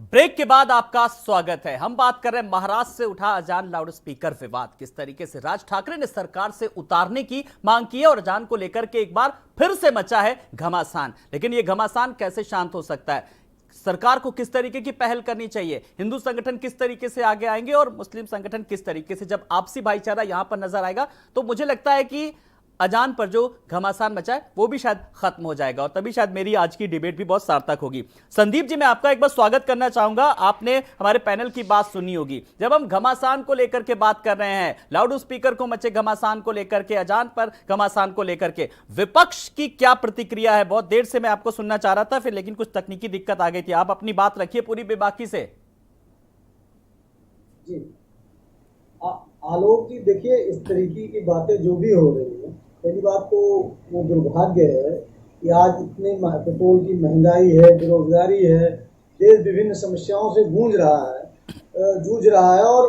Break के बाद आपका स्वागत है। हम बात कर रहे हैं महाराष्ट्र से उठा अजान लाउड स्पीकर विवाद। किस तरीके से राज ठाकरे ने सरकार से उतारने की मांग की है और अजान को लेकर के एक बार फिर से मचा है घमासान। लेकिन यह घमासान कैसे शांत हो सकता है? सरकार को किस तरीके की पहल करनी चाहिए? हिंदू संगठन किस तरीके से आगे आएंगे और मुस्लिम संगठन किस तरीके से? जब आपसी भाईचारा यहां पर नजर आएगा तो मुझे लगता है कि अजान पर जो घमासान मचा है वो भी शायद खत्म हो जाएगा और तभी शायद मेरी आज की डिबेट भी बहुत सार्थक होगी। संदीप जी, मैं आपका एक बार स्वागत करना चाहूंगा। आपने हमारे पैनल की बात सुनी होगी। जब हम घमासान को लेकर के बात कर रहे हैं, लाउड स्पीकर को मचे घमासान को लेकर के, अजान पर घमासान को लेकर के, विपक्ष की क्या प्रतिक्रिया है? बहुत देर से मैं आपको सुनना चाह रहा था फिर, लेकिन कुछ तकनीकी दिक्कत आ गई थी। आप अपनी बात रखिए पूरी बेबाकी से। जी आलोक जी, देखिए, इस तरीके की बातें जो भी हो रही है, पहली बात तो वो दुर्भाग्य है कि आज इतने पेट्रोल की महंगाई है, बेरोजगारी है, देश विभिन्न समस्याओं से जूझ रहा है और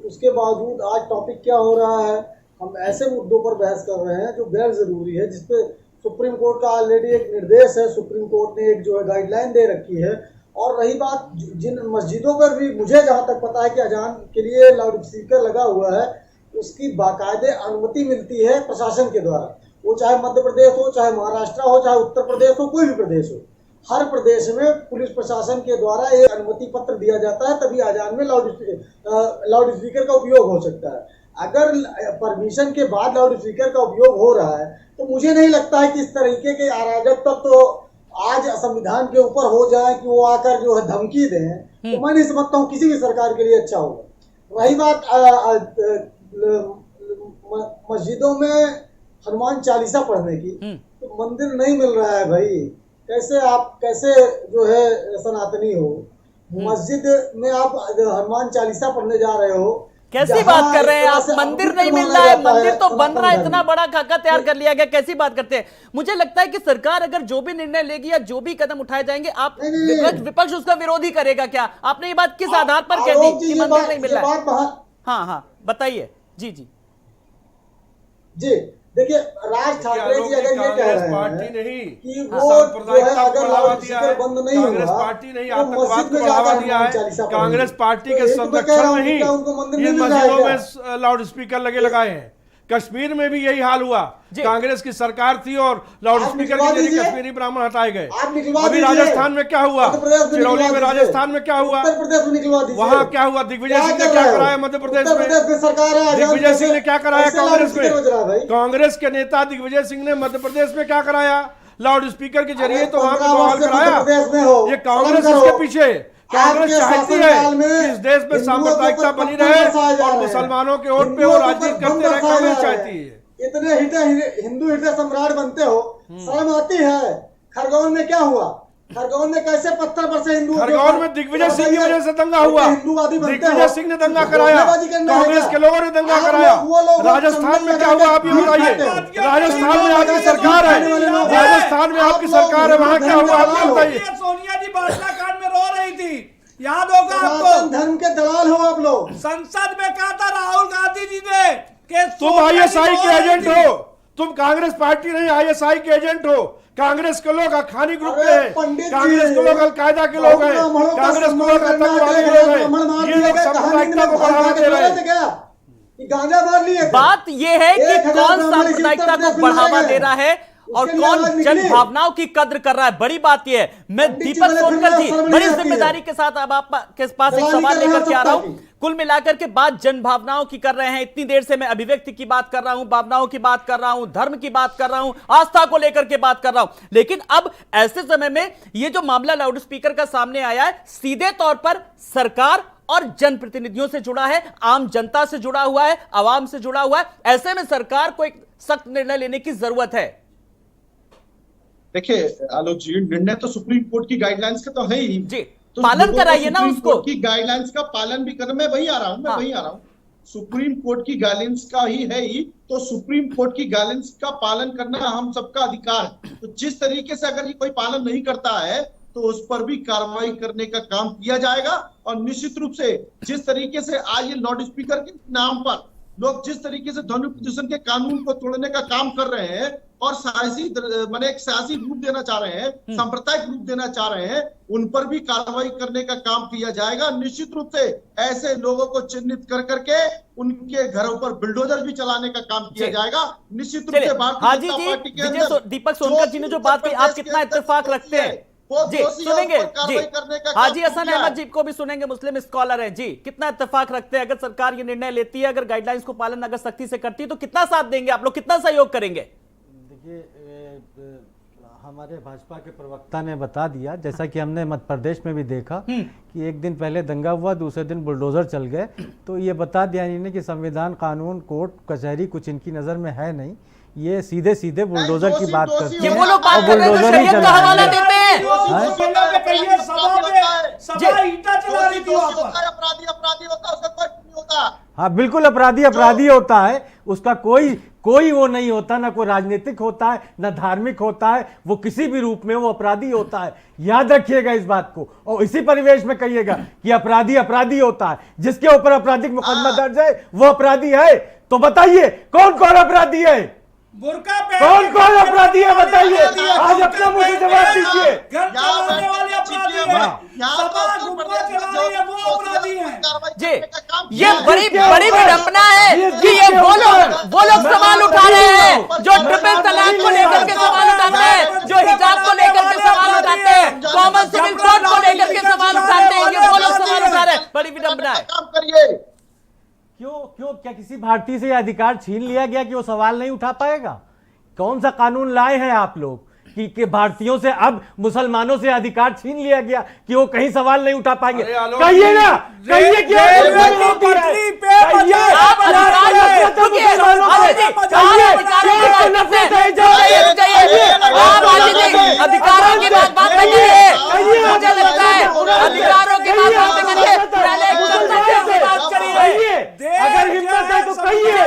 उसके बावजूद आज टॉपिक क्या हो रहा है, हम ऐसे मुद्दों पर बहस कर रहे हैं जो गैर जरूरी है, जिसपे सुप्रीम कोर्ट का ऑलरेडी एक निर्देश है। सुप्रीम कोर्ट ने एक जो है गाइडलाइन दे रखी है। और रही बात जिन मस्जिदों पर भी मुझे जहाँ तक पता है कि अजान के लिए लाउड स्पीकर लगा हुआ है, उसकी बाकायदे अनुमति मिलती है प्रशासन के द्वारा। वो चाहे मध्य प्रदेश हो, चाहे महाराष्ट्र हो, चाहे उत्तर प्रदेश हो, कोई भी प्रदेश हो, हर प्रदेश में पुलिस प्रशासन के द्वारा एक अनुमति पत्र दिया जाता है, तभी अजान में लाउड स्पीकर का उपयोग हो सकता है। अगर परमिशन के बाद लाउड स्पीकर का उपयोग हो रहा है तो मुझे नहीं लगता है कि इस तरीके के अराजक तत्व तो आज संविधान के ऊपर हो जाए कि वो आकर जो है धमकी दें, तो मैं नहीं समझता हूँ किसी भी सरकार के लिए अच्छा होगा। रही बात मस्जिदों में हनुमान चालीसा पढ़ने की, तो मंदिर नहीं मिल रहा है भाई। कैसे जो है सनातनी हो, मस्जिद में आप हनुमान चालीसा पढ़ने जा रहे हो, कैसी बात कर रहे हैं आप? मंदिर नहीं मिल रहा है, मंदिर तो बन रहा है, इतना बड़ा खाका तैयार कर लिया गया, कैसी बात करते हैं? मुझे लगता है कि सरकार अगर जो भी निर्णय लेगी या जो भी कदम उठाए जाएंगे, आप विपक्ष उसका विरोधी करेगा क्या? आपने ये बात किस आधार पर कह दी कि मंदिर नहीं मिल रहा है? हाँ, बताइए। जी, देखिए, राज ठाकरे जी अगर ये कह रहे हैं कि वो जो है अगर लाउड स्पीकर बंद नहीं हुआ, कांग्रेस पार्टी ने आतंकवाद को बढ़ावा दिया है। कांग्रेस पार्टी के संरक्षण में ही इन मस्जिदों में लाउड स्पीकर लगाए हैं। कश्मीर में भी यही हाल हुआ। कांग्रेस की सरकार थी और लाउड स्पीकर के जरिए कश्मीरी ब्राह्मण हटाए गए। अभी राजस्थान में क्या हुआ, चिरौली में राजस्थान में क्या हुआ, वहां क्या हुआ, दिग्विजय सिंह ने क्या कराया मध्य प्रदेश में, दिग्विजय सिंह ने क्या कराया कांग्रेस में, कांग्रेस के नेता दिग्विजय सिंह ने मध्य प्रदेश में क्या कराया लाउड स्पीकर के जरिए, तो वहां पे बवाल कराया। ये कांग्रेस इसके पीछे, कांग्रेस चाहती है कि इस देश में सांप्रदायिकता बनी रहे और मुसलमानों के वोट पे वो राजनीति करते रहे। कांग्रेस चाहती है। इतने हिंदू हृदय सम्राट बनते हो, शर्म आती है? खरगोन में क्या हुआ? खरगोन में कैसे पत्थर पर से हिंदू, खरगोन में दिग्विजय सिंह की वजह से दंगा हुआ। दिग्विजय सिंह ने दंगा कराया, कांग्रेस के लोगों ने दंगा कराया। राजस्थान में क्या हुआ आप ये बताइए। राजस्थान में आपकी सरकार है, राजस्थान में आपकी सरकार है, वहां क्या हुआ आप ये बताइए। सोनिया जी बाटला कांड में रो रही थी, याद होगा आपको। धर्म के दलाल हो आप लोग। संसद में कहा था राहुल गांधी जी ने कि तुम आईएसआई के एजेंट हो, तुम कांग्रेस पार्टी नहीं आईएसआई के एजेंट हो। कांग्रेस के लोग अखानी ग्रुप के हैं, कांग्रेस के लोग अलकायदा के लोग हैं, कांग्रेस के लोग आतंकवादी के लोग हैं। ये लोग सांप्रदायिकता को बढ़ावा दे रहे हैं। बात ये है कि कौन सांप्रदायिकता को बढ़ावा दे रहा है और कौन जन भावनाओं की कद्र कर रहा है, बड़ी बात यह है। मैं दीपक सोनकर जी बड़ी जिम्मेदारी के साथ अब आपके पास एक सवाल लेकर के आ रहा हूं। कुल मिलाकर के बात जन भावनाओं की कर रहे हैं। इतनी देर से मैं अभिव्यक्ति की बात कर रहा हूं, भावनाओं की बात कर रहा हूं, धर्म की बात कर रहा हूं, आस्था को लेकर के बात कर रहा हूं। लेकिन अब ऐसे समय में ये जो मामला लाउड स्पीकर का सामने आया है, सीधे तौर पर सरकार और जनप्रतिनिधियों से जुड़ा है, आम जनता से जुड़ा हुआ है, आवाम से जुड़ा हुआ है। ऐसे में सरकार को एक सख्त निर्णय लेने की जरूरत है। देखिए आलोक जी, निर्णय तो सुप्रीम कोर्ट की गाइडलाइंस का तो है ही जी, तो पालन कराइए ना उसको। की गाइडलाइंस का पालन भी करना, मैं वही आ रहा हूँ। सुप्रीम कोर्ट की गाइडलाइंस का ही है ही, तो सुप्रीम कोर्ट की गाइडलाइंस का पालन करना हम सबका अधिकार है। तो जिस तरीके से अगर ये कोई पालन नहीं करता है तो उस पर भी कार्रवाई करने का काम किया जाएगा। और निश्चित रूप से जिस तरीके से आज ये लाउड स्पीकर के नाम पर लोग जिस तरीके से ध्वनि प्रदूषण के कानून को तोड़ने का काम कर रहे हैं और माने एक सियासी रूप देना चाह रहे हैं, सांप्रदायिक रूप देना चाह रहे हैं, उन पर भी कार्रवाई करने का काम किया जाएगा। निश्चित रूप से ऐसे लोगों को चिन्हित कर करके उनके घरों पर बुलडोजर भी चलाने का काम किया जाएगा। निश्चित रूप से भारतीय जनता पार्टी के अंदर दीपक सोनकर जी ने जो बात की, आप कितना इत्तेफाक रखते हैं? जी सुनेंगे जी, हाजी हसन अहमद जी को भी सुनेंगे, मुस्लिम स्कॉलर हैं जी, कितना इत्तेफाक रखते हैं? अगर सरकार ये निर्णय लेती है, अगर गाइडलाइंस को पालन अगर सख्ती से करती है, तो कितना साथ देंगे आप लोग, कितना सहयोग करेंगे? देखिए, हमारे भाजपा के प्रवक्ता ने बता दिया, जैसा कि हमने मध्य प्रदेश में भी देखा कि एक दिन पहले दंगा हुआ, दूसरे दिन बुलडोजर चल गए। तो ये बता दिया इन्होंने कि संविधान, कानून, कोर्ट कचहरी कुछ इनकी नजर में है नहीं, ये सीधे सीधे बुलडोजर की बात करते हैं। वो लोग बात कर रहे हैं, शरीयत का हवाला देते हैं। हाँ बिल्कुल, अपराधी होता है, उसका कोई वो नहीं होता, ना कोई राजनीतिक होता है, ना धार्मिक होता है, वो किसी भी रूप में वो अपराधी होता है। याद रखिएगा इस बात को, और इसी परिवेश में कहिएगा कि अपराधी होता है। जिसके ऊपर आपराधिक मुकदमा दर्ज है वो अपराधी है। तो बताइए कौन अपराधी है? कौन अपराधी है बताइए, आज अपना मुझे जवाब दीजिए। जी, ये बड़ी विडंबना है कि ये वो लोग सवाल उठा रहे हैं जो ट्रिपल तलाक को लेकर के सवाल उठाते हैं, जो हिजाब को लेकर के सवाल उठाते हैं, कॉमन सिविल कोड को लेकर के सवाल उठाते हैं, ये वो लोग सवाल उठा रहे हैं। बड़ी विडंबना है। काम करिए। क्यों क्या किसी भारतीय से अधिकार छीन लिया गया कि वो सवाल नहीं उठा पाएगा? कौन सा कानून लाए हैं आप लोग कि भारतीयों से अब मुसलमानों से अधिकार छीन लिया गया कि वो कहीं सवाल नहीं उठा पाएंगे? कहिए ना, कहिए क्या अधिकारों की बात करिए, मुझे लगता है अधिकारों की बात करिए, अगर हिम्मत है तो कहिए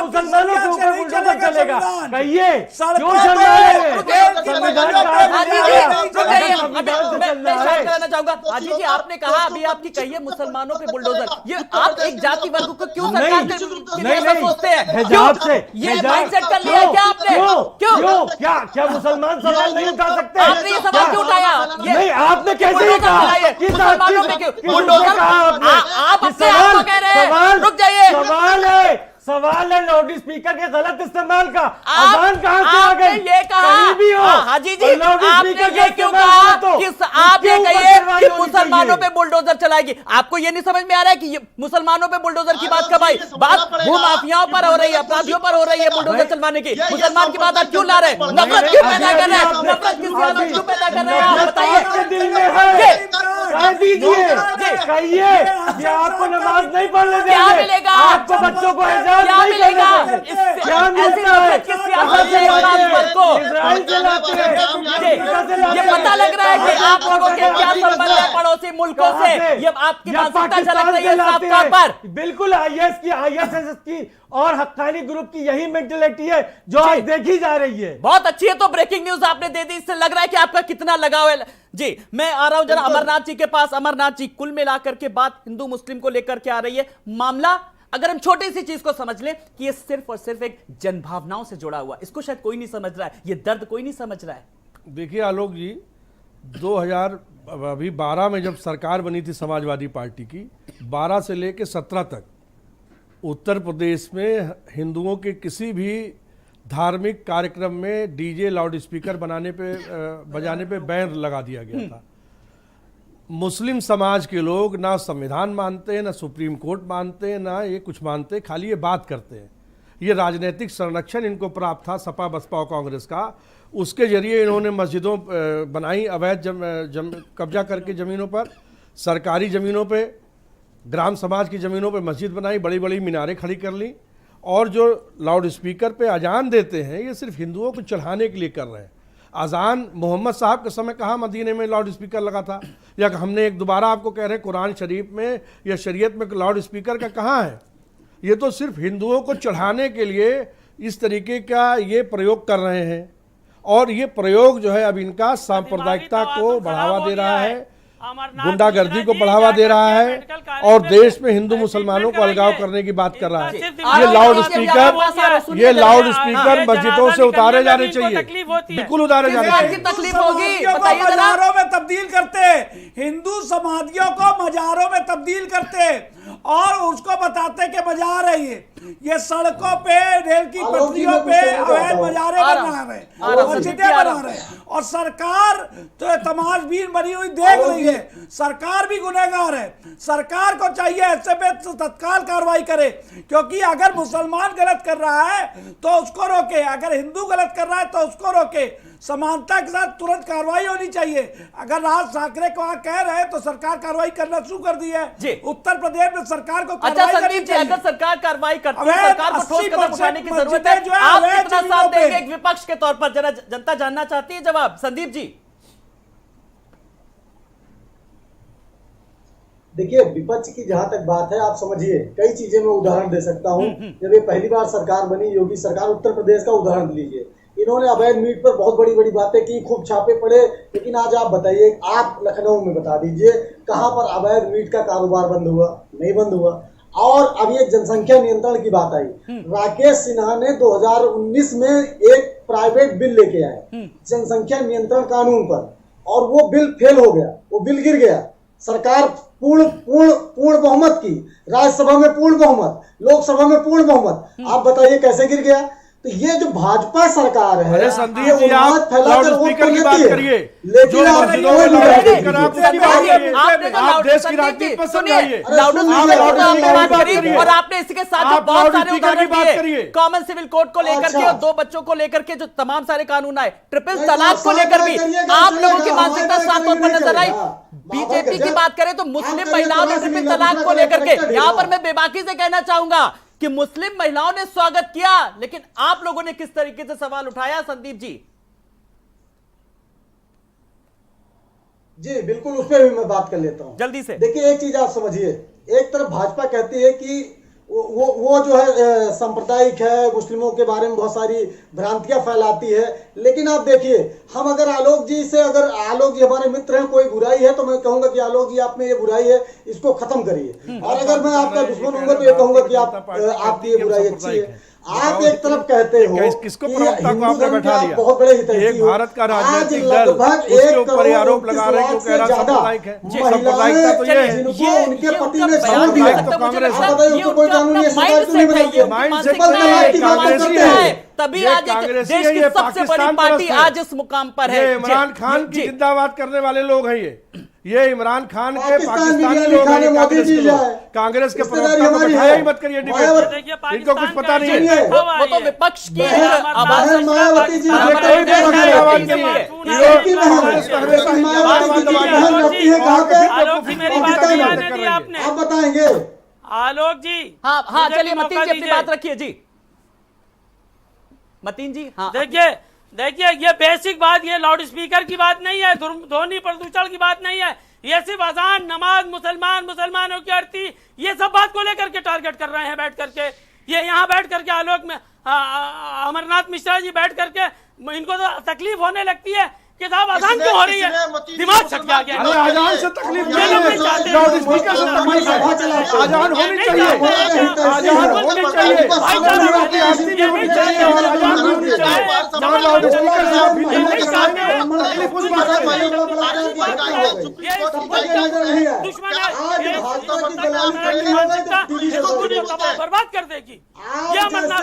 मुसलमानों के ऊपर बुलडोजर चलेगा, कहिए क्यों कराना चाहूंगा। हाजी जी, आपने कहा अभी आपकी कहिए मुसलमानों पे बुलडोजर, ये आप एक जाति वर्ग को क्यों सरकार के सोचते हैं? ये माइंडसेट कर लिया क्या आपने? क्यों क्या मुसलमान सवाल नहीं उठा सकते? आपने ये सवाल क्यों उठाया? नहीं, आपने कैसे कहा कि मुसलमानों पे क्यों बुलडोजर? आप अपने आप को कह रहे हैं, रुक जाइए। सवाल है लाउड स्पीकर के गलत इस्तेमाल का। अजान कहां से आ गई? ये कहा भी हो हाजी जी, आपने ये क्यों कहा कि आप ये कहिए कि मुसलमानों पे बुलडोजर चलाएगी? आपको ये नहीं समझ में आ रहा है कि मुसलमानों पे बुलडोजर की बात कब आई? बात भूमाफियाओं पर हो रही है, अपराधियों पर हो रही है बुलडोजर चलवाने की। मुसलमान की बात आप क्यों ला रहे हैं? नफरत क्यों पैदा कर रहे हैं? नफरत किस आदत क्यों पैदा कर रहे हैं? आप बताइए। दिल में है, कह दीजिए, कहिए कि आपको नमाज नहीं पढ़ने देंगे, क्या मिलेगा? आपको बच्चों को क्या मिलेगा? क्या मिलता है? ये पता लग रहा है कि आप लोगों के क्या संबंध है पड़ोसी मुल्कों से, ये आपकी मानसिकता झलक रही है साफ तौर पर। बिल्कुल आईएसएस की और हक्कानी ग्रुप की यही मेंटलिटी है जो आज देखी जा रही है। बहुत अच्छी है। तो ब्रेकिंग न्यूज आपने दे दी, इससे लग रहा है कि आपका कितना लगाव है। जी, मैं आ रहा हूं जरा अमरनाथ जी के पास। अमरनाथ जी, कुल मिलाकर के बात हिंदू मुस्लिम को लेकर के आ रही है। मामला अगर हम छोटी सी चीज को समझ लें कि ये सिर्फ और सिर्फ एक जनभावनाओं से जुड़ा हुआ, इसको शायद कोई नहीं समझ रहा है, ये दर्द कोई नहीं समझ रहा है। देखिए आलोक जी, 2012 में जब सरकार बनी थी समाजवादी पार्टी की, 12 से लेकर 17 तक उत्तर प्रदेश में हिंदुओं के किसी भी धार्मिक कार्यक्रम में डीजे लाउड स्पीकर बजाने पे बैन लगा दिया गया था। मुस्लिम समाज के लोग ना संविधान मानते हैं, ना सुप्रीम कोर्ट मानते हैं, ना ये कुछ मानते, खाली ये बात करते हैं। ये राजनीतिक संरक्षण इनको प्राप्त था सपा बसपा और कांग्रेस का। उसके जरिए इन्होंने मस्जिदों बनाई, अवैध कब्जा करके ज़मीनों पर, सरकारी ज़मीनों पे, ग्राम समाज की ज़मीनों पे मस्जिद बनाई, बड़ी बड़ी मीनारें खड़ी कर ली। और जो लाउड स्पीकर पे अजान देते हैं, ये सिर्फ हिंदुओं को चढ़ाने के लिए कर रहे हैं। अजान मोहम्मद साहब के समय कहाँ मदीने में लाउड स्पीकर लगा था? या हमने एक दोबारा आपको कह रहे हैं कुरान शरीफ में या शरीयत में लाउड स्पीकर का कहाँ है? ये तो सिर्फ हिंदुओं को चढ़ाने के लिए इस तरीके का ये प्रयोग कर रहे हैं। और ये प्रयोग जो है अब इनका सांप्रदायिकता को बढ़ावा दे रहा है। गुंडागर्दी को बढ़ावा दे रहा है और देश में हिंदू मुसलमानों को अलगाव करने की बात कर रहा है। ये लाउड स्पीकर मस्जिदों से उतारे जाने चाहिए, बिल्कुल उतारे जाने चाहिए। तकलीफ होगी को मजारों में तब्दील करते, हिंदू समाधियों को मजारों में तब्दील करते और उसको बताते कि मजार है ये सड़कों पे, रेल की पटरियों पे अवैध मजारे बना रहे, मस्जिदें बना रहे और सरकार तो तमाशबीन बनी हुई देख रही है। सरकार भी गुनहगार है। सरकार को चाहिए ऐसे पे तत्काल कार्रवाई करे, क्योंकि अगर मुसलमान गलत कर रहा है तो उसको रोके, अगर हिंदू गलत कर रहा है तो उसको रोके। समानता के साथ तुरंत कार्रवाई होनी चाहिए। अगर राज ठाकरे को कह रहे हैं तो सरकार कार्रवाई करना शुरू कर दी है। उत्तर प्रदेश में सरकार को अच्छा संदीप जी, अगर सरकार कार्रवाई करती है, सरकार को ठोस कदम उठाने की जरूरत है, आप कितना साथ देंगे एक विपक्ष के तौर पर? जरा जनता जानना चाहती है जवाब। संदीप जी देखिए, विपक्ष की जहां तक बात है, आप समझिए कई चीजें मैं उदाहरण दे सकता हूं। जब ये पहली बार सरकार बनी, योगी सरकार, उत्तर प्रदेश का उदाहरण लीजिए। इन्होंने अवैध मीट पर बहुत बड़ी बड़ी बातें की, खूब छापे पड़े, लेकिन आज आप बताइए, आप लखनऊ में बता दीजिए कहां पर अवैध मीट का कारोबार बंद हुआ? नहीं बंद हुआ। और अब ये जनसंख्या नियंत्रण की बात आई, राकेश सिन्हा ने 2019 में एक प्राइवेट बिल लेके आए जनसंख्या नियंत्रण कानून पर, और वो बिल फेल हो गया, वो बिल गिर गया। सरकार पूर्ण बहुमत की, राज्यसभा में पूर्ण बहुमत, लोकसभा में पूर्ण बहुमत, आप बताइए कैसे गिर गया? तो ये जो भाजपा सरकार है, अरे संदीप जी, आप लाउड स्पीकर की बात करिए, लेकिन आप देश की राजनीति पर समझाइए। और आपने इसके साथ बहुत सारे उदाहरण दिए, कॉमन सिविल कोड को लेकर के और 2 बच्चों को लेकर के जो तमाम सारे कानून आए, ट्रिपल तलाक को लेकर भी आप लोगों की मानसिकता साफ तौर पर नजर आई। बीजेपी की बात करें तो मुस्लिम महिलाओं ने ट्रिपल तलाक को लेकर के, यहां पर मैं बेबाकी से कहना चाहूंगा कि मुस्लिम महिलाओं ने स्वागत किया, लेकिन आप लोगों ने किस तरीके से सवाल उठाया? संदीप जी जी बिल्कुल, उस पर भी मैं बात कर लेता हूं जल्दी से। देखिए, एक चीज आप समझिए, एक तरफ भाजपा कहती है कि वो जो है सांप्रदायिक है, मुस्लिमों के बारे में बहुत सारी भ्रांतियां फैलाती है, लेकिन आप देखिए, हम अगर आलोक जी से, अगर आलोक जी हमारे मित्र हैं, कोई बुराई है तो मैं कहूंगा कि आलोक जी आप में ये बुराई है, इसको खत्म करिए। और अगर मैं आपका दुश्मन होऊंगा तो ये कहूंगा कि आपकी ये बुराई अच्छी है। आप एक तरफ कहते हो किसको प्रवक्ता को आपने बैठा दिया? बहुत बड़े हितैषी एक भारत का राजनीतिक दल उसके ऊपर आरोप लगा रहे हैं कि कह रहा सांप्रदायिक है। सांप्रदायिकता तो ये है जिनको उनके पति ने छोड़ दिया, तो कांग्रेस कोई कानून ये सरकार क्यों नहीं बनाती? कांग्रेस है, तभी आज देश की सबसे बड़ी पार्टी आज इस मुकाम पर है। इमरान खान की जिंदाबाद करने वाले लोग हैं ये इमरान खान के पाकिस्तानी लोग हैं। कांग्रेस के प्रवक्ता को बैठाया ही मत करिए डिबेट, इनको कुछ पता नहीं है। वो तो विपक्ष की आवाज मायावती जी आप बताएंगे? आलोक जी, हाँ चलिए मतीन जी अपनी बात रखिए जी। मतीन जी हाँ, देखिए ये बेसिक बात, ये लाउड स्पीकर की बात नहीं है, ध्वनि प्रदूषण की बात नहीं है, ये सिर्फ अजान, नमाज, मुसलमानों की आरती, ये सब बात को लेकर के टारगेट कर रहे हैं बैठ करके। ये यहाँ बैठ करके आलोक में अमरनाथ मिश्रा जी बैठ करके इनको तो तकलीफ होने लगती है कि साहब अजान क्यों हो रही है, दिमाग छट गया। अजान से तकलीफ नहीं है, लाउड स्पीकर से तकलीफ है। अजान होनी चाहिए, अजान होनी चाहिए, होनी चाहिए और अजान होनी चाहिए। लाउड स्पीकर से आप हिंदी में कराएंगे, तकलीफ उस बात बर्बाद कर देगी। ये अमरनाथ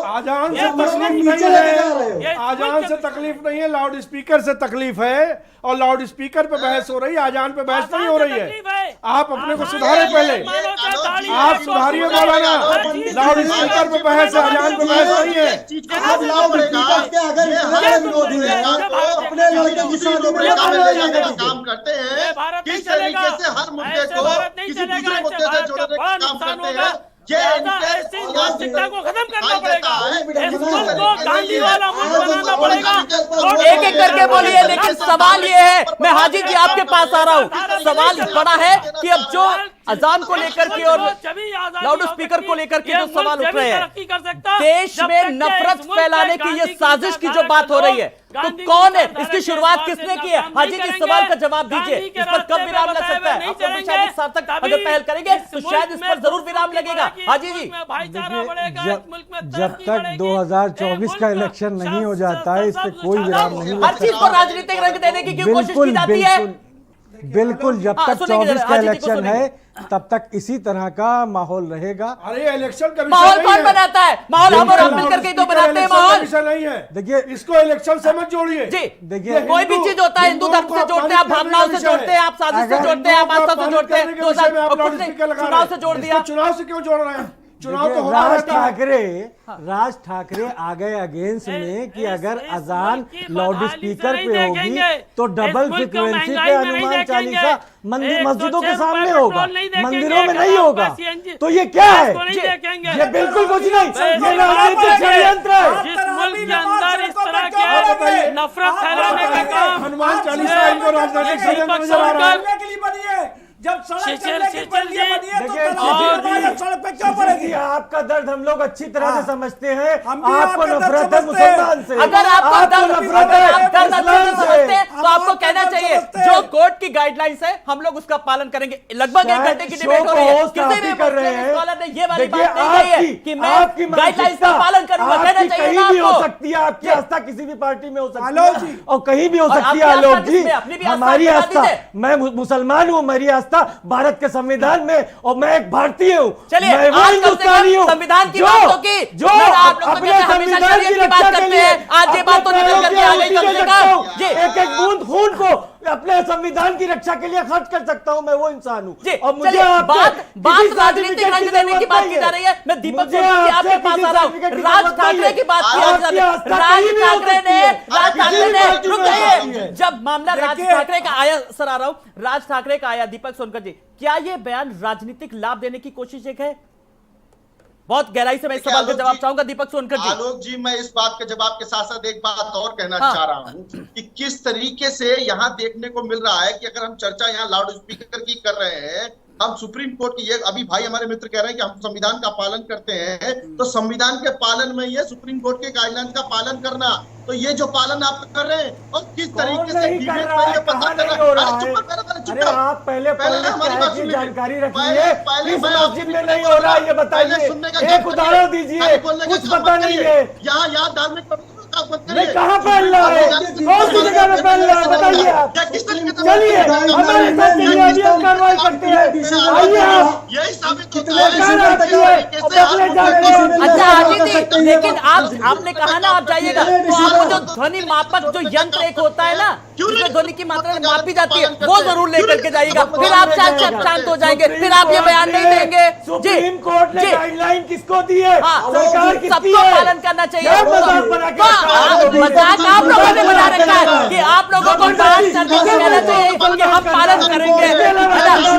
आजान से तकलीफ नहीं है, आजान से तकलीफ नहीं है, लाउड स्पीकर से तकलीफ है। और लाउड स्पीकर पे बहस हो रही है, आजान पे बहस नहीं हो रही है। आप अपने को सुधारे पहले, आप सुधारिए मौलाना। लाउड स्पीकर पे बहस है, आजान पे बहस नहीं है। आप लाउड स्पीकर के अगर इतना विरोधी है, अपने लड़के की शादी काम करते हैं, किस तरीके से हर मुद्दे को किसी दूसरे मुद्दे से जोड़ने का काम करते हैं। मानसिकता को खत्म करना पड़ेगा, इसको गांधी वाला मुल्क बनाना पड़ेगा। एक एक करके बोलिए, लेकिन सवाल ये है, मैं हाजी जी आपके पास आ रहा हूं, सवाल बड़ा है कि अब जो अजान को लेकर के और लाउड स्पीकर को लेकर के जो सवाल उठ रहे हैं, देश में नफरत फैलाने की ये साजिश की जो बात हो रही है, तो कौन है, इसकी शुरुआत किसने की है? हाजी जी इस सवाल का जवाब दीजिए, इस पर कब विराम लग सकता है? आप लोग शायद सार्थक अगर पहल करेंगे तो शायद इस पर जरूर विराम लगेगा। हाजी जी, जब तक 2024 का इलेक्शन नहीं हो जाता है, इस पे कोई विराम नहीं हर चीज को राजनीतिक रंग देने की क्यों कोशिश की जाती है? बिल्कुल, जब तक 24 का इलेक्शन है तब तक इसी तरह का माहौल रहेगा। अरे इलेक्शन का माहौल कौन बनाता है? माहौल हम और हम मिलकर के तो बनाते हैं माहौल। नहीं है, देखिए इसको इलेक्शन से मत जोड़िए जी। देखिए, कोई भी चीज होता है, हिंदू धर्म से जोड़ते हैं आप, भावनाओं से जोड़ते हैं आप, साजिश से जोड़ते हैं आप, आस्था से जोड़ते हैं, चुनाव से जोड़ दिया। चुनाव से क्यों जोड़ रहे हैं? चुनाव तो राज ठाकरे आ गए अगेंस्ट में कि अगर अजान लाउड स्पीकर पे होगी तो डबल फ्रिक्वेंसी पे हनुमान चालीसा मस्जिदों के सामने होगा, मंदिरों में नहीं होगा। तो ये क्या है? ये बिल्कुल कुछ नहीं, ये राजनीतिक षड्यंत्र है। जिस मुल्क के अंदर इस तरह के नफरत फैलाने का काम हनुमान चालीसा इनको राजनीतिक षड्यंत्र नजर आ रहा है। जब सड़क चलने की बनी है देखिए, सड़क पे क्यों पड़ेगी? आपका दर्द हम लोग अच्छी तरह से समझते हैं। हम भी आपको आपका नफरत दर्द है समझते हैं। मुसलमान से, अगर आपको नफरत है इस्लाम समझते हैं से। तो आपको कहना चाहिए जो कोर्ट की गाइडलाइंस है हम लोग उसका पालन करेंगे। लगभग 1 घंटे की डिबेट हो रही है, किसी भी कर रहे हैं। स्कॉलर ने ये वाली देखिए, बात नहीं कही है कि मैं गाइडलाइंस का पालन करूंगा, कहना चाहिए कहीं ना भी हो आपको। सकती है आपकी आस्था, किसी भी पार्टी में हो सकती आलोक है जी। और कहीं भी हो और सकती है। आपकी आलोक आस्था जी, किसमें? अपनी भी आस्था हमारी बता आस्था, दीजिए। मैं मुसलमान हूँ, मेरी आस्था भारत के संविधान में, और मैं एक भारतीय हूँ, चलिए, मैं वो आज कम से हिंदुस्तानी कम हूँ संविधान की जो बात होगी। जो आप लोग तो अपने कहते हैं हमेशा संविधान शरीयत की की बात रक्षा करते के लिए हैं। आज ये बात तो निकल करके आ गई कम से कम। जी, एक एक बूंद खून को अपने संविधान की रक्षा के लिए खर्च कर सकता हूँ, मैं वो इंसान हूँ। जी, और मुझे चलिए, आपसे बात किसी राजनीतिक सर्टिफिकेट रंग देने की बात की जा रही है। मैं दीपक मुझे सोनी जी आपसे आपके पास किसी आ रहा हूँ। सर्टिफिकेट की राज जरूरत ठाकरे नहीं की बात है। की जा रही है। आपकी आस्था राज कहीं भी हो ठाकरे सकती ने है। राज ठाकरे ने किसी भी रुक पार्टी में हो सकती जाइए, है। जब मामला राज देखिए, ठाकरे का आया, सर आ रहा हूँ, राज ठाकरे का आया, दीपक सोनकर जी, क्या ये बयान राजनीतिक लाभ देने की कोशिश एक है? बहुत गहराई से मैं इस सवाल का जवाब चाहूंगा दीपक सोनकर जी। आलोक जी, मैं इस बात के जवाब के साथ साथ एक बात और कहना चाह रहा हूं कि किस तरीके से यहाँ देखने को मिल रहा है कि अगर हम चर्चा यहाँ लाउड स्पीकर की कर रहे हैं, हम सुप्रीम कोर्ट की, ये अभी भाई हमारे मित्र कह रहे हैं कि हम संविधान का पालन करते हैं, तो संविधान के पालन में ये सुप्रीम कोर्ट के गाइडलाइंस का पालन करना, तो ये जो पालन आप कर रहे हैं और किस तरीके से नहीं कर रहा है, कहाँ नहीं हो रहा है? अरे आप पहले की जानकारी रखिए, किस मस्जिद में नहीं हो रहा है ये बताइए, एक उदाहरण दीजिए, कुछ पता नहीं है। यहाँ धार्मिक कहाँ पहन रहा है, कौन सी जगह में पहन रहा है बताइए आप। चलिए हमारे साथ चलिए, अभी हम कार्रवाई करते हैं। आइए आप, यही साबित अच्छा हाजी जी, लेकिन आपने कहा ना आप जाइएगा, तो आपको जो ध्वनि मापक जो यंत्र एक होता है ना, जिसमें ध्वनि की मात्रा मापी जाती है, वो जरूर लेकर के जाइएगा, फिर आप शांत हो जाएंगे, फिर आप ये बयान नहीं देंगे। सुप्रीम कोर्ट ने गाइडलाइन किसको दी है? सरकार किसकी सबको है? पालन करना चाहिए। मजाक आप लोगों ने बना रखा है कि आप लोगों को बात करने से कहना चाहिए कि हम पालन करेंगे,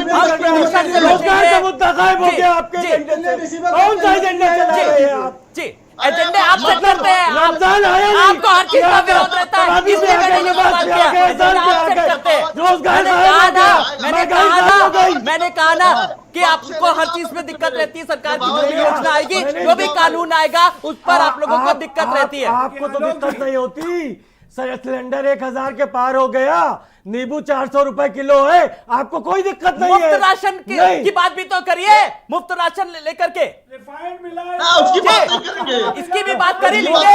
हम प्रदूषण से रोजगार का मुद्दा गायब हो गया आपके एजेंडे से। कौन सा एजेंडा चला रहे हैं आप? जी, एजेंडे आप सेट करते हैं, रमजान आया नहीं, आपको हर चीज का विरोध रहता है, इसलिए मैंने ये बात किया, एजेंडे आप सेट करते हैं। मैंने कहा ना कि आपको हर चीज में दिक्कत रहती है, सरकार की जो भी योजना आएगी, जो भी कानून आएगा, उस पर आप लोगों को दिक्कत रहती है। आपको तो दिक्कत नहीं होती, सिलेंडर 1000 के पार हो गया, नींबू 400 रुपए किलो है, आपको कोई दिक्कत नहीं है। मुफ्त राशन की बात भी तो करिए, मुफ्त राशन लेकर के उसकी बात नहीं करेंगे, इसकी भी बात कर ही लेंगे।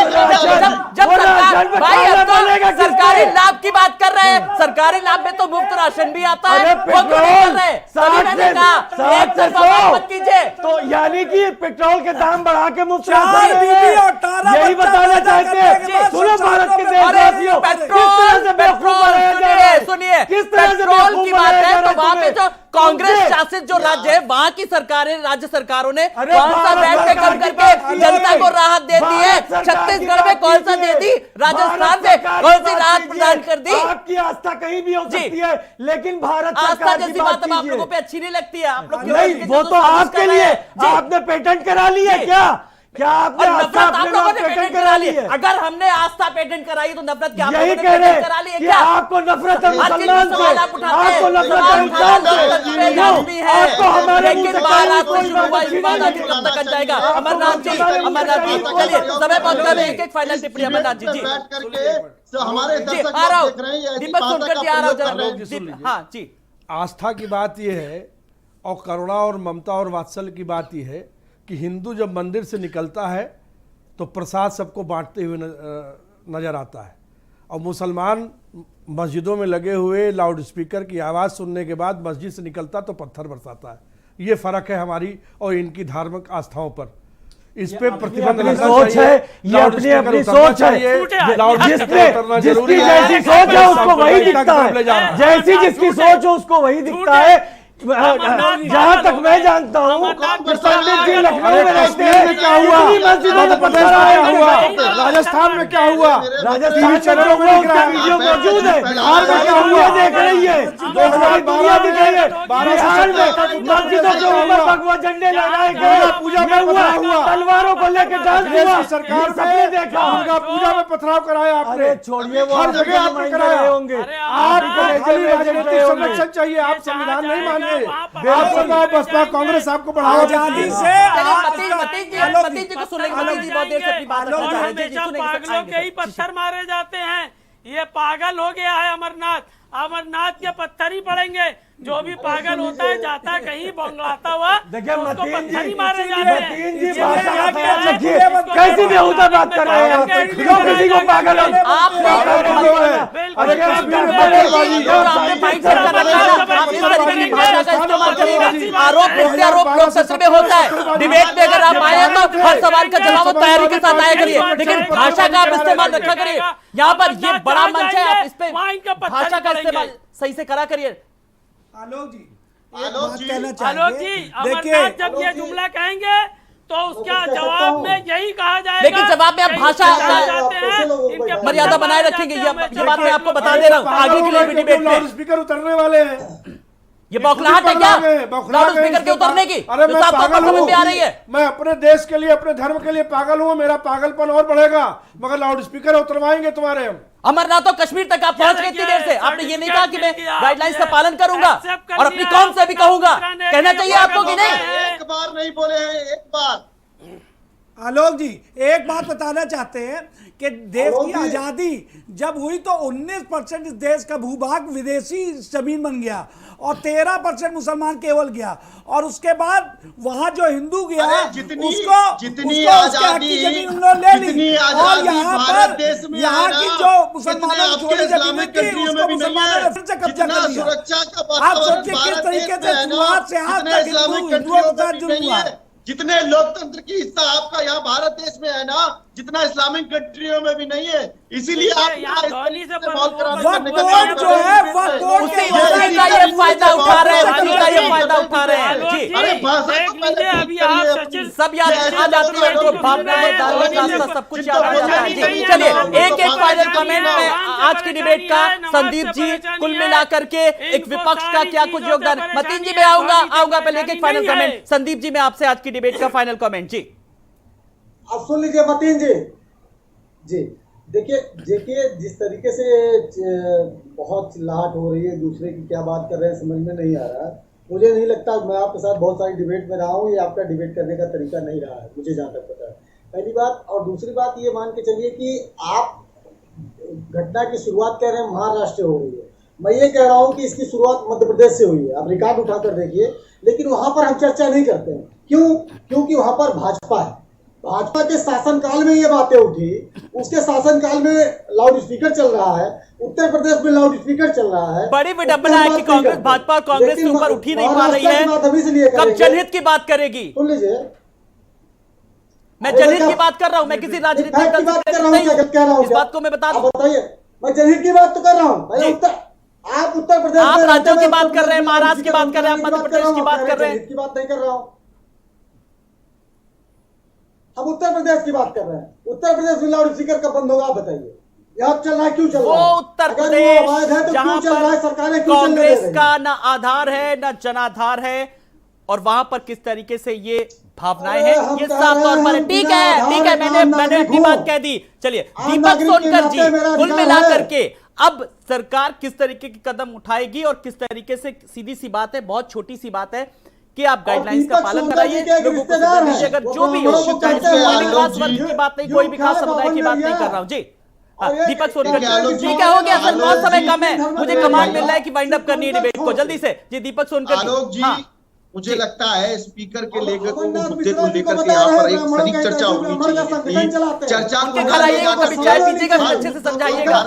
जब सरकार, भाई अब तो सरकारी लाभ की बात कर रहे हैं, सरकारी लाभ में तो मुफ्त राशन भी आता है, वो क्यों नहीं कर रहे? तभी मैंने कहा एक तरफा बात मत कीजिए। तो यानी कि पेट्रोल के दाम बढ़ा के मुफ्त यही बताना चाहते हैं। सुनो भारत के देशवासियों, सुनिए, पेट्रोल की बात है तो वहां पे जो कांग्रेस शासित जो राज्य है, वहां की सरकारें, राज्य सरकारों ने कौन सा वैट कम करके जनता को राहत दे दी है? छत्तीसगढ़ में कौन सा दे दी? राजस्थान में कौन सी राहत प्रदान कर दी? आपकी आस्था कहीं भी हो सकती है, लेकिन भारत आस्था जैसी बात आप लोगों पे अच्छी नहीं लगती है। आप लोग नहीं, वो तो आपके लिए आपने पेटेंट करा लिया क्या? क्या आपने और आस्था नफरत आप अपने लोगों नाम ने पेटेंट पेटेंट करा ली है? अगर हमने आस्था पेटेंट कराई तो नफरत क्या आप यही लोगों ने कह रहे पेटेंट करा ली है कि क्या? आपको नफरत है आज के मुसलमान जो सवाल से, आप उठाते हैं, आपको नफरत है इंसान से, क्यों? आपको हमारे मुंह लेकिन से बारात कोई से शुरू हुआ बात इस बात आगे कब तक जाएगा? अमरनाथ जी चलिए समय पहुंचा है, एक फाइनल टिप्पणी अमरनाथ जी। बैठ करके तो हमारे जी दर्शक आ रहा लोग देख रहे हैं ये हूं, ऐसी दीपक भाषा सुनकर का जी आ रहा प्रयोग कर रहे हैं। हूं। हाँ जी, आस्था की बात यह है और करुणा और ममता और वात्सल्य की बात यह है कि हिंदू जब मंदिर से निकलता है तो प्रसाद सबको बांटते हुए नजर आता है, और मुसलमान मस्जिदों में लगे हुए लाउड स्पीकर की आवाज़ सुनने के बाद मस्जिद से निकलता तो पत्थर बरसाता है। ये फर्क है हमारी और इनकी धार्मिक आस्थाओं पर। इस पे प्रतिबंध अपनी लगना सोच चाहिए, है, ये लाउड अपनी स्पीकर अपनी उतरना सोच है। चाहिए, लाउड स्पीकर उतरना जिसकी जरूरी है। जैसी सोच है उसको वही सांप्रदायिकता दिखता की तरफ ले जा रहा है, है। जैसी जिसकी सोच है उसको वही दिखता है। जहां तक मैं जानता हूँ पंडित जी लखनऊ में रहते हैं, क्या हुआ? इतनी मस्जिदों में पत्थर आया हुआ, राजस्थान में क्या हुआ? राजस्थान चैनलों में उसका वीडियो मौजूद है, बिहार में क्या हुआ? देख रही है, दुनिया दिख रही है। बिहार में मस्जिदों के ऊपर भगवा झंडे लहराए गए, पूजा में पथराव हुआ, तलवारों को लेकर डांस हुआ, सरकार सबने देखा। दुर्गा पूजा में पथराव कराया आपने। अरे छोड़िए, वो हर जगह आपने माइंड कराया। रहे होंगे, आपको खाली राजनीतिक संरक्षण चाहिए, आप संविधान नहीं मानिए। आप बताओ बसपा कांग्रेस आपको बढ़ावा आजादी देती से है। मतीन जी को सुनेंगे। मतीन जी बहुत देर से अपनी बात रखना चाह रहे हैं। जी, हमेशा सुनेंगे, पागलों के ही पत्थर मारे जाते हैं। ये पागल हो गया है अमरनाथ। अमरनाथ के पत्थर ही पड़ेंगे। जो भी पागल होता है जाता है कहीं बंगलाता हुआ, देखिए उसको मतीन पत्थर ही जी, मारे जाते हैं। मतीन जी ये बात मेरे आप आगे याद है, रखिए, इसको कैसी बेहुदा बात कर रहे हैं आप, क्यों किसी को पागल हो? आपने अरे कश्मीर में पत्थरबाजी, आपने माइंड सेट कर रखा है ना, आप इस तरीके की भाषा का इस्तेमाल करिए। आरोप प्रत्यारोप लोकतंत्र में होता है। डिबेट में अगर आप आए तो हर सवाल का जवाब तैयारी के साथ आया करिए, लेकिन भाषा का आप इस्तेमाल रखा करिए। यहाँ पर ये बड़ा मंच है, आप इस पे भाषा का इस्तेमाल सही से करा करिए। आलोक जी, एक आलोक बात जी, कहना आलोक जी, चाहेंगे। अमरनाथ जब ये जुमला कहेंगे तो उसका जवाब में यही कहा जाएगा। लेकिन जवाब में आप कहीं भाषा जाते हैं, इनके मर्यादा पत्थर बनाए मारे रखेंगे। जाते हैं, ये बात मैं आपको बता दे रहा हूँ आगे के लिए भी डिबेट लाउड में। स्पीकर उतरने वाले हैं। ये बौखलाहट है क्या लाउड स्पीकर के उतरने की? अरे मैं आपको पागल समझ हूँ, में आ रही है? मैं अपने देश के लिए अपने धर्म के लिए पागल हूँ, मेरा पागलपन और बढ़ेगा, मगर लाउड स्पीकर उतरवाएंगे तुम्हारे हम। अमरनाथ और कश्मीर तक आप पहुंच गए इतनी देर से। आपने ये नहीं कहा कि मैं गाइडलाइंस का पालन करूंगा और अपनी कौम से भी कहूंगा। कहना चाहिए आपको कि नहीं? एक बार नहीं बोले हैं, एक बार। आलोक जी, एक बात बताना चाहते हैं कि देश की आजादी जब हुई तो 19% इस देश का भूभाग विदेशी जमीन बन गया और 13% मुसलमान केवल गया, और उसके बाद वहां जो हिंदू गया अरे जितनी उसको आजादी, जमीन उन्होंने ले ली। जितनी और आजादी यहाँ भारत पर देश में यहाँ है की ना, जो जितने मुसलमानों की आपके छोड़ी जमीन इस्लामिक थी कंट्रियों उसको में भी नहीं मुसलमानों है। ने फिर से कब्जा जितना कर लिया। सुरक्षा का आप वातावरण सोचिए किस भारत तरीके देश से में है ना, शुरुआत से आज जितने तक इस्लामिक हिंदुओं के कंट्रियों साथ में जुड़ भी हुआ नहीं है। है। जितने लोकतंत्र की हिस्सा आपका यहाँ भारत देश में है ना, जितना इस्लामिक कंट्रियों में भी नहीं है। इसीलिए आप यहाँ धोनी से माहौल खराब वह करने का कोड काम जो कर रहे है हैं। वह कोड उसी के उसी का ये फायदा उठा रहे हैं, उसी का ये फायदा उठा रहे हैं। जी अरे भाषा देख को पहले लीजिए, ठीक अभी करिए आप अपनी। सचिन सब याद आ जाती है तो भावना में डालने का रास्ता सब कुछ याद आ जाता है। जी चलिए एक एक फाइनल कमेंट में आज की डिबेट का संदीप जी कुल मिलाकर के एक विपक्ष का क्या कुछ योगदान। मतीन जी मैं आऊंगा पहले एक फाइनल कमेंट। संदीप जी मैं आपसे आज की डिबेट का फाइनल कमेंट। जी अब सुन लीजिए मतीन जी देखिए जिस तरीके से बहुत चिल्लाहट हो रही है, दूसरे की क्या बात कर रहे हैं समझ में नहीं आ रहा है। मुझे नहीं लगता, मैं आपके साथ बहुत सारी डिबेट में रहा हूँ, ये आपका डिबेट करने का तरीका नहीं रहा है मुझे जहाँ तक पता है, पहली बात। और दूसरी बात ये मान के चलिए कि आप घटना की शुरुआत कह रहे हैं महाराष्ट्र से हो रही है, मैं ये कह रहा हूँ कि इसकी शुरुआत मध्य प्रदेश से हुई है। आप रिकॉर्ड उठाकर देखिए, लेकिन वहाँ पर हम चर्चा नहीं करते हैं। क्यों? क्योंकि वहाँ पर भाजपा है। भाजपा के शासनकाल में ये बातें उठी, उसके शासनकाल में लाउड स्पीकर चल रहा है, उत्तर प्रदेश में लाउड स्पीकर चल रहा है। बड़ी विडंबना है कि कांग्रेस भाजपा और कांग्रेस के ऊपर उठी नहीं पा रही है। कब जनहित की बात करेगी? सुन लीजिए, मैं जनहित की बात कर रहा हूँ, मैं किसी राजनीतिक दल से प्रेरित नहीं हूँ। इस बात को मैं बता दूं। बताइए, मैं जनहित की बात तो कर रहा हूँ। आप उत्तर प्रदेश आप में राज्यों रहते की हैं, बात कर रहे हैं, उत्तर महाराष्ट्र की प्रदेश बात कर रहे हैं, आप मध्य प्रदेश की बात कर रहे हैं। जनहित की बात नहीं कर रहा हूँ, हम उत्तर प्रदेश की बात कर रहे हैं। उत्तर प्रदेश में लाउड स्पीकर कब बंद होगा आप बताइए। यहाँ चल रहा है, क्यों चल रहा है? वो उत्तर अगर वो प्रदेश अवैध है तो जहां क्यों चल रहा है? पर सरकारें क्यों चलने दे रही कांग्रेस हैं? का न आधार है न जनाधार है, और वहां पर किस तरीके से ये भावनाएं हैं, ये साफ तौर पर है। ठीक है, मैंने अपनी बात कह दी। चलिए, दीपक सोनकर जी, कुल मिलाकर के अब सरकार किस तरीके के कदम उठाएगी और किस तरीके से, सीधी सी बात है, बहुत छोटी सी बात है कि आप गाइडलाइंस का पालन कराइए, लोगों को सुधार दीजिए, अगर जो भी हो, चाहे कोई भी खास वर्ग की बात नहीं, कोई भी खास समुदाय की बात नहीं कर रहा हूं जी। दीपक सोनकर जी, ठीक है, हो गया सर, बहुत समय कम है, मुझे कमांड मिल रहा है कि वाइंड अप करनी है डिबेट को जल्दी से जी। दीपक सोनकर आलोक जी, हाँ, मुझे लगता है स्पीकर के लेकर मुद्दे को लेकर के यहाँ पर एक सटीक चर्चा होनी चाहिए। चर्चा को कभी चाय पीजिएगा, अच्छे से समझाइएगा।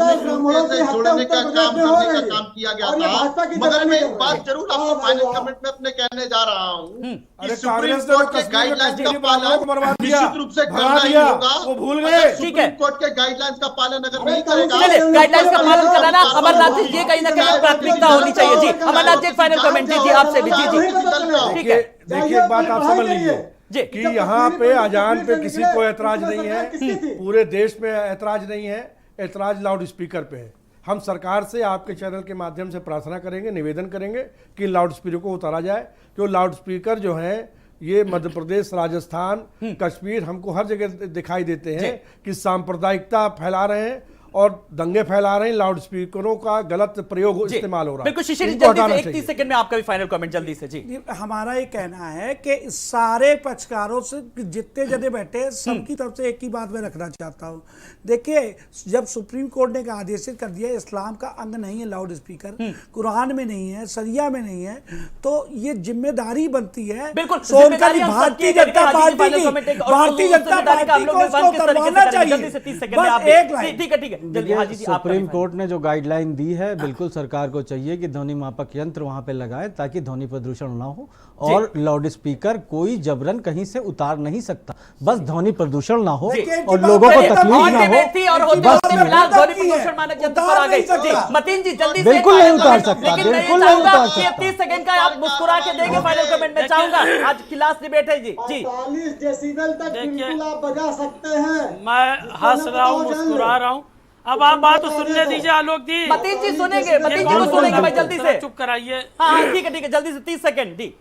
जोड़ने का काम किया गया था, मगर मैं एक बात जरूर आपको फाइनल कमेंट में अपने कहने जा रहा हूँ कि सुप्रीम कोर्ट के गाइडलाइंस का पालन निश्चित रूप से करना ही होगा। वो भूल गए। सुप्रीम कोर्ट के गाइडलाइंस का पालन अगर नहीं करेगा, गाइडलाइंस का पालन कराना अमरनाथ जी, ये कहीं ना कहीं प्राथमिकता होनी चाहिए जी। अमरनाथ जी, फाइनल कमेंट जी आपसे भी जी। ठीक है, देखिए, एक बात आप समझ लीजिए कि यहाँ पे अजान पे किसी को ऐतराज नहीं है, पूरे देश में ऐतराज नहीं है, ऐतराज लाउड स्पीकर पे है। हम सरकार से आपके चैनल के माध्यम से प्रार्थना करेंगे, निवेदन करेंगे कि लाउड स्पीकर को उतारा जाए, क्योंकि लाउड स्पीकर जो है ये मध्य प्रदेश, राजस्थान, कश्मीर, हमको हर जगह दिखाई देते हैं कि सांप्रदायिकता फैला रहे हैं और दंगे फैला रहे हैं, लाउड स्पीकरों का गलत प्रयोग इस्तेमाल हो रहा है। बिल्कुल शिशिर, जल्दी से 30 सेकंड में आपका भी फाइनल कमेंट जल्दी से जी। हमारा ये कहना है कि सारे पक्षकारों से जितने जने बैठे सबकी तरफ से एक ही बात मैं रखना चाहता हूँ। देखिए, जब सुप्रीम कोर्ट ने आदेशित कर दिया इस्लाम का अंग नहीं है लाउड स्पीकर, कुरान में नहीं है, शरिया में नहीं है, तो ये जिम्मेदारी बनती है बिल्कुल सोनकर भारतीय जनता पार्टी की, भारतीय जनता पार्टी को इसको करवाना चाहिए। बस एक लाइन। ठीक है, सुप्रीम कोर्ट ने जो गाइडलाइन दी है, बिल्कुल सरकार को चाहिए कि ध्वनि मापक यंत्र वहां पे लगाए ताकि ध्वनि प्रदूषण ना हो, और लाउड स्पीकर कोई जबरन कहीं से उतार नहीं सकता, बस ध्वनि प्रदूषण ना हो और लोगों को तकलीफ ना हो। मतीन जी जल्दी बिल्कुल नहीं उतार सकता, बिल्कुल नहीं उतार सकता। 30 सेकंड का आप मुस्कुरा के देंगे फाइनल कमेंट में, चाहूंगा आज की लास्ट डिबेट है जी। 40 डेसिबल तक बिल्कुल आप बजा सकते हैं। मैं हंस रहा हूँ, मुस्कुरा रहा हूँ, अब आप बात तो सुनने दीजिए आलोक जी। मतीन जी सुनेंगे, मतीन जी को सुनेंगे भाई, जल्दी से चुप कराइए। हाँ ठीक है, जल्दी से 30 सेकंड जी।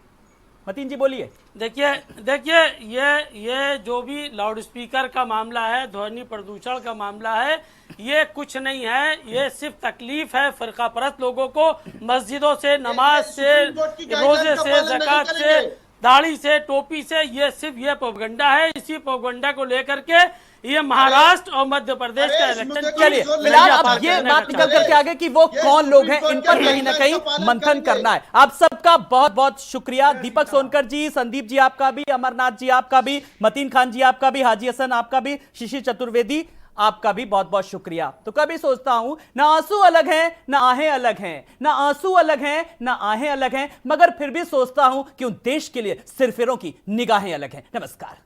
मतीन जी बोलिए। देखिए ये जो भी लाउड स्पीकर का मामला है, ध्वनि प्रदूषण का मामला है, ये कुछ नहीं है, ये सिर्फ तकलीफ है फिरका परस्त लोगों को। मस्जिदों से, नमाज से, रोजे से, ज़कात से, दाढ़ी से, टोपी से, ये सिर्फ ये प्रोपगंडा है। इसी प्रोपगंडा को लेकर के ये महाराष्ट्र और मध्य प्रदेश का इलेक्शन के लिए फिलहाल अब ये बात निकल करके आगे कि वो कौन लोग हैं, इन पर कहीं ना कहीं मंथन करना है। आप सबका बहुत बहुत शुक्रिया। दीपक सोनकर जी, संदीप जी आपका भी, अमरनाथ जी आपका भी, मतीन खान जी आपका भी, हाजी हसन आपका भी, शिशिर चतुर्वेदी आपका भी बहुत बहुत शुक्रिया। तो कभी सोचता हूं, ना आंसू अलग हैं, ना आहें अलग हैं, ना आंसू अलग हैं, ना आहें अलग हैं, मगर फिर भी सोचता हूं कि उन देश के लिए सिरफिरों की निगाहें अलग हैं। नमस्कार।